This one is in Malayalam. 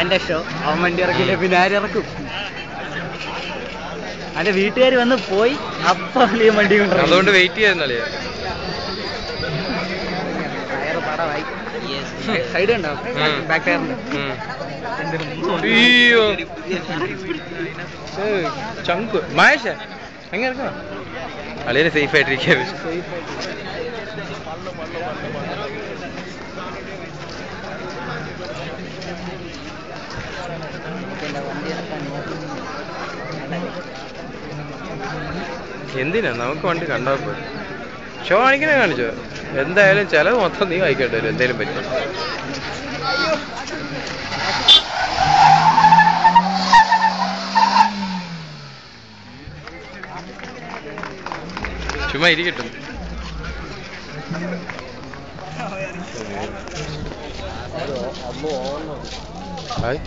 അവന്റെ ഷോ. അവൻ വണ്ടി ഇറക്കില്ല പിന്നെ ആരിറക്കും? അവന്റെ വീട്ടുകാർ വന്ന് പോയി അപ്പൊ വണ്ടി കൊണ്ട് അതുകൊണ്ട് വെയിറ്റ് ചെയ്യാന്നല്ലേ. ടയർ പടമായി. സൈഡ് ഉണ്ടോ? ബാക്ക് ടയറിന്റെ അയ്യോ ചങ്ക് മഹേഷ എങ്ങനെ ഇറക്കണം? വളരെ സേഫ് ആയിട്ടിരിക്കുകയാണ്. എന്തിനാ നമുക്ക് വണ്ടി കണ്ടാൽ പോയി ഷോ കാണിക്കണേ കാണിച്ചോ. എന്തായാലും ചിലവ് മൊത്തം നീ വായിക്കേണ്ടി വരും എന്തേലും പറ്റും. ചുമ്മാ ഇരിക്കട്ടെ. ഹായ്